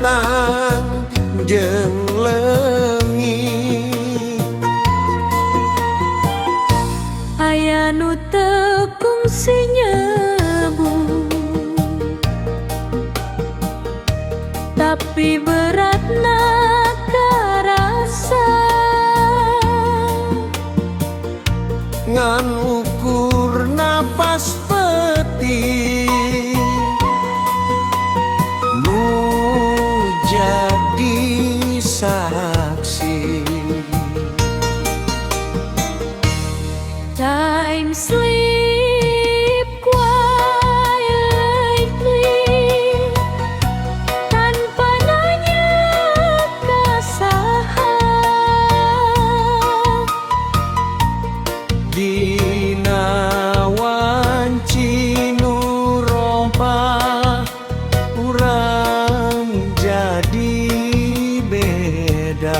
datang jeung leungit. Aya nu teu kungsi nyebut, tapi beratna karasa. Ngan ukur napas peti nu jadi saksi. Time sleep quietly tanpa nanya kasahan. Dina wanci nu robah urang jadi beda.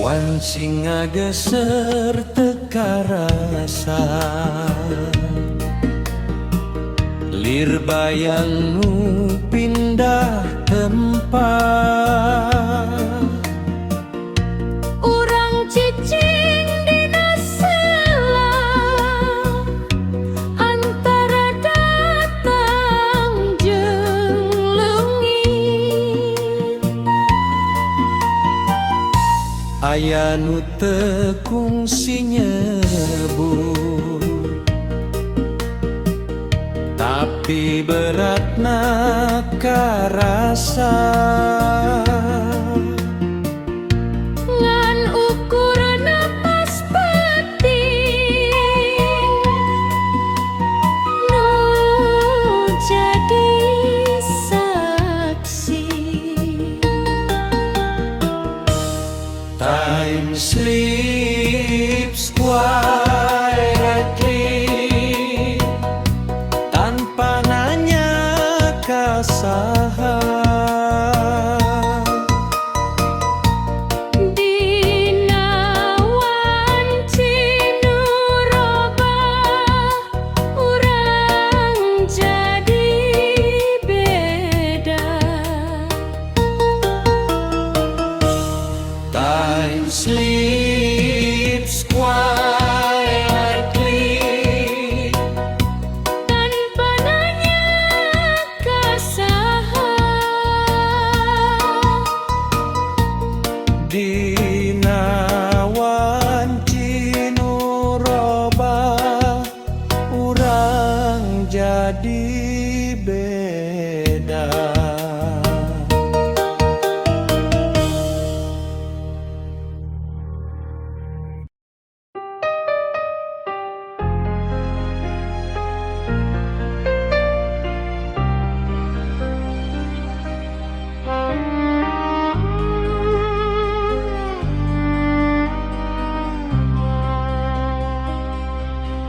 Wan sing ngageser teu karasa, lir bayang nu pindah tempat. Urang cicing dina selang antara datang jeung leungit. Aya nu teu kungsi nyebut, tapi beratna karasa. Ngan ukur napas penting nu jadi saksi. Time sleeps quietly tanpa nanya kasahan. Dina wanci nu robah urang jadi beda. Time sleeps quietly Tanpa nanya kasahan. dina wanci nu robah urang jadi beda.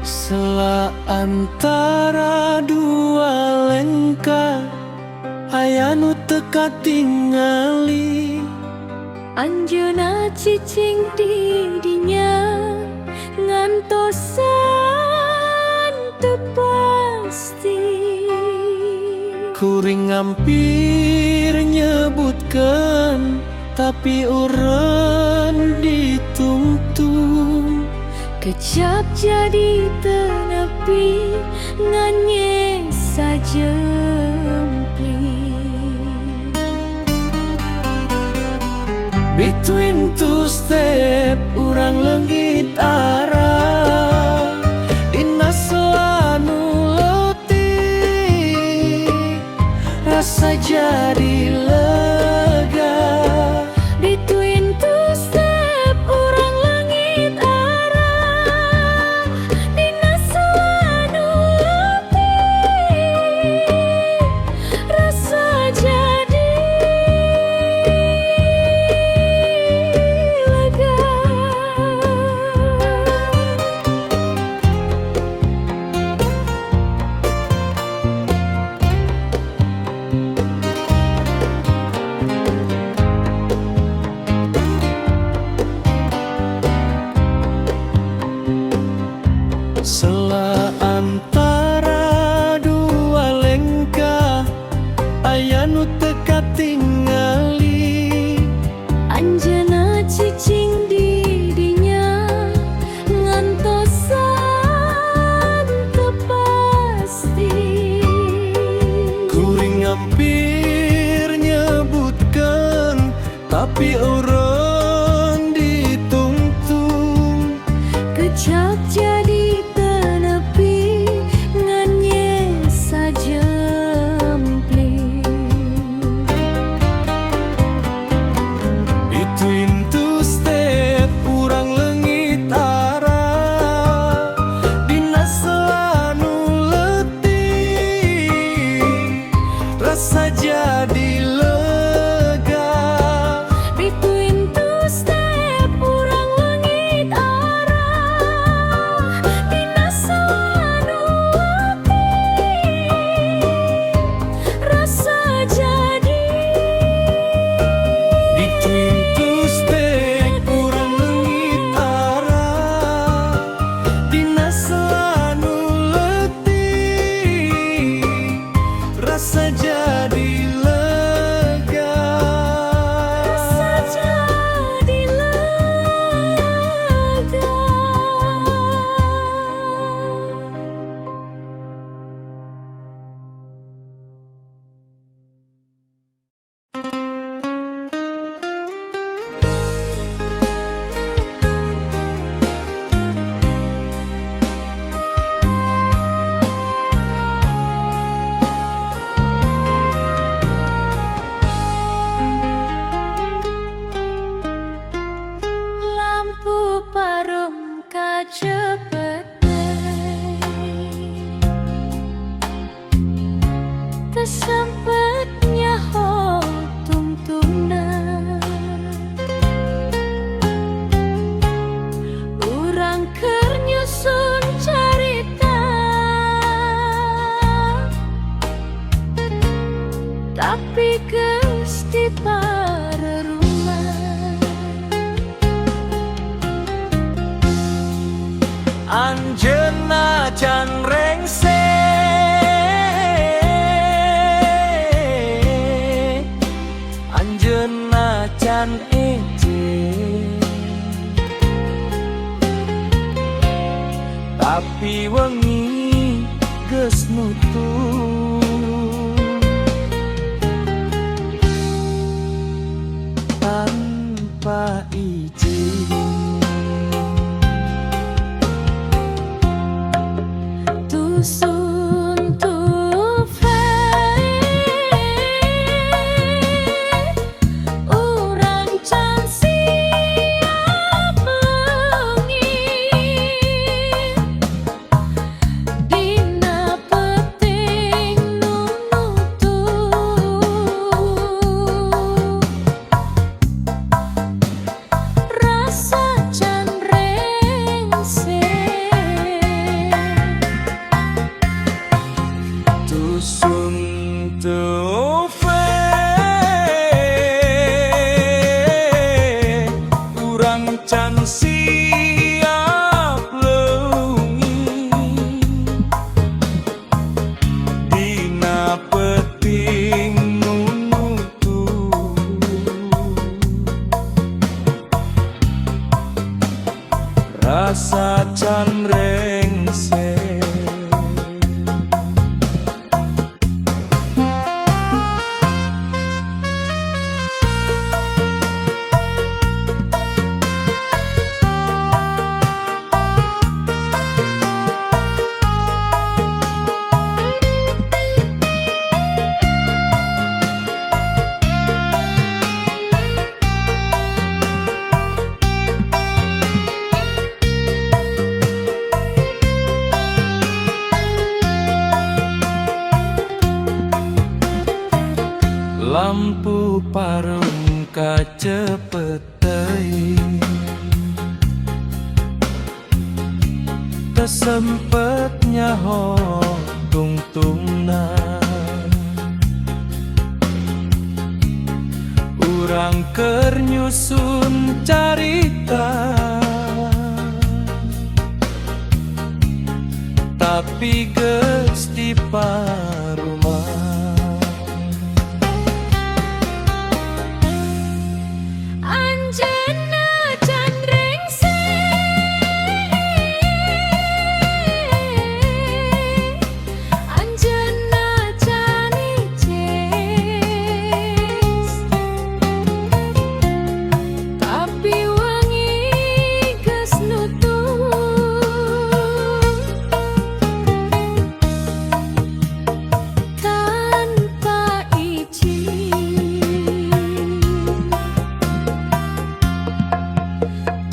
Sela antara dua lengkah aya nu teu katingali. Anjeunna cicing di dinya ngantosan teu pasti. Kuring ngampir nyebutkeun tapi urang ditungtung. Kecap jadi teu nepi nganye sajempling. Between two step urang leungit arah dina selanu leutik rasa jadi lega. Di lampu parum kacepetay tersempatnya ho tungtungna urang keur nyusun carita tapi geus di parerumah Anjeunna can rengse Anjeunna can ece tapi wengi geus nutup tanpa izin Tusun tufai urang can siap leungit dina peting nu nutup rasa can rengse Tusun tufe urang can siap leungi dina peting nu nutup rasa can rengse lampu parum kacepetay tesempetnya ho tungtungna urang keur nyusun carita tapi geus di parumah Anjeunna can rengse Anjeunna can ices tapi wangi geus nutup tanpa izin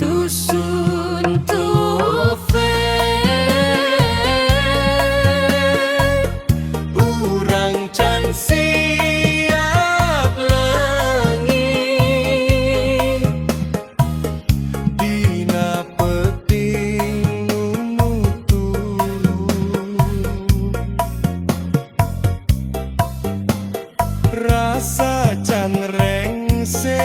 Tusun tufe urang can siap leungit dina peting nu nutup rasa can rengse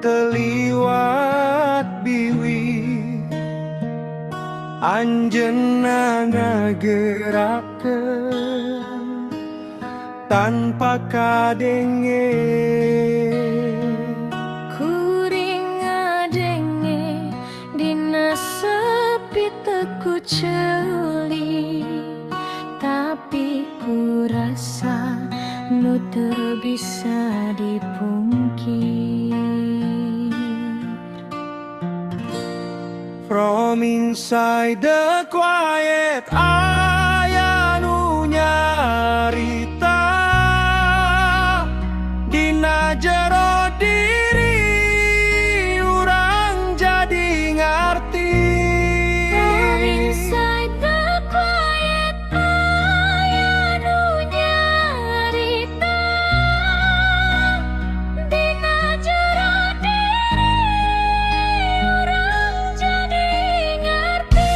teliwat biwi anjeunna ngagerakeun tanpa kadenge. Kuring ngadenge dina sepi teku ceuli, tapi ku rasa nu teu bisa dipungkir. From inside the quiet aya nu nyarita dina jero diri urang jadi ngarti. From inside the quiet aya nu nyarita dina jero diri urang jadi ngarti.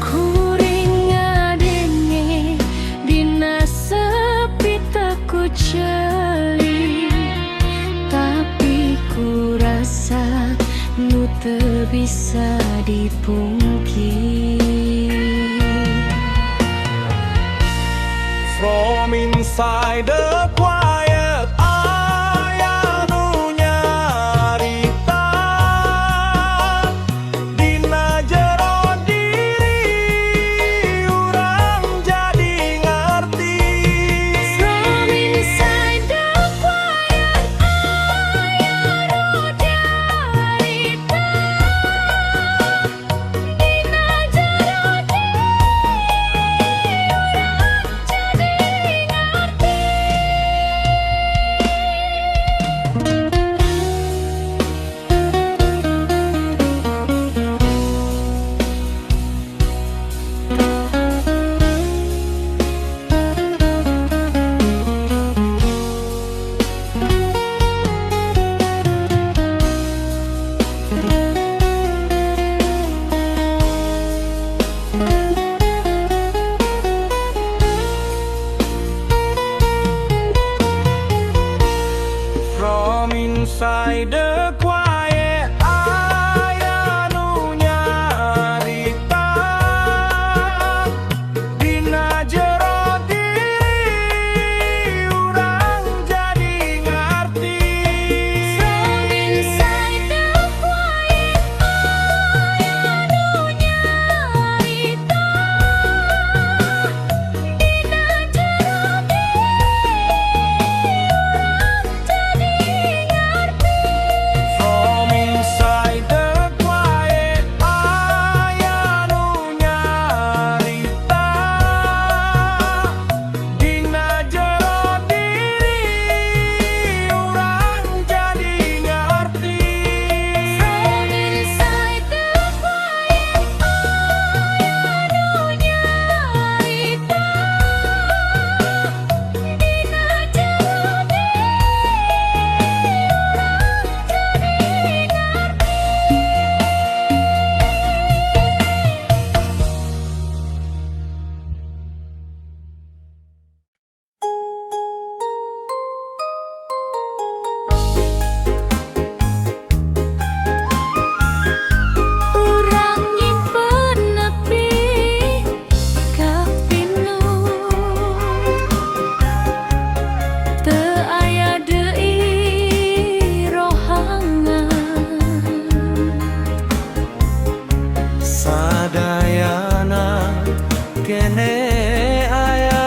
Kuring ngadenge dina sepi teku ceuli, tapi ku rasa nu teu bisa dipungkir. From inside the quiet aya nu nyarita dina jero diri urang jadi ngarti. From inside the quiet aya nu nyarita dina jero diri urang jadi ngarti. From inside the quiet aya nu nyarita dina jero diri urang jadi ngarti. From inside the quiet aya nu nyarita dina jero diri urang jadi ngarti. From inside the quiet aya nu nyarita dina jero diri urang jadi ngarti. From inside the quiet aya nu nyarita dina jero diri urang jadi ngarti. Urang nyimpen nepi ka pinu, teu aya deui rohangan. Sadayana kene aya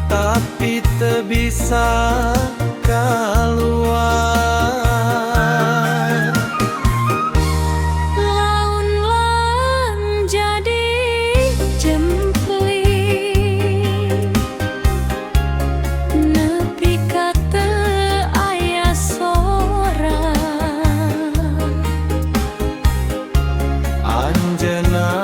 tapi teu bisa kaluar. Laun-laun jadi jempling, nepi ka teu aya sorang. Anjeunna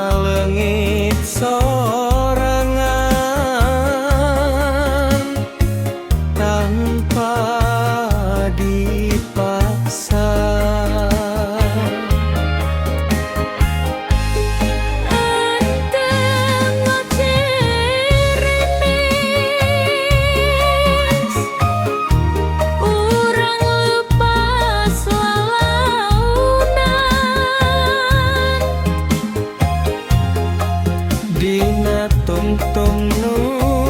Dina tum-tum nu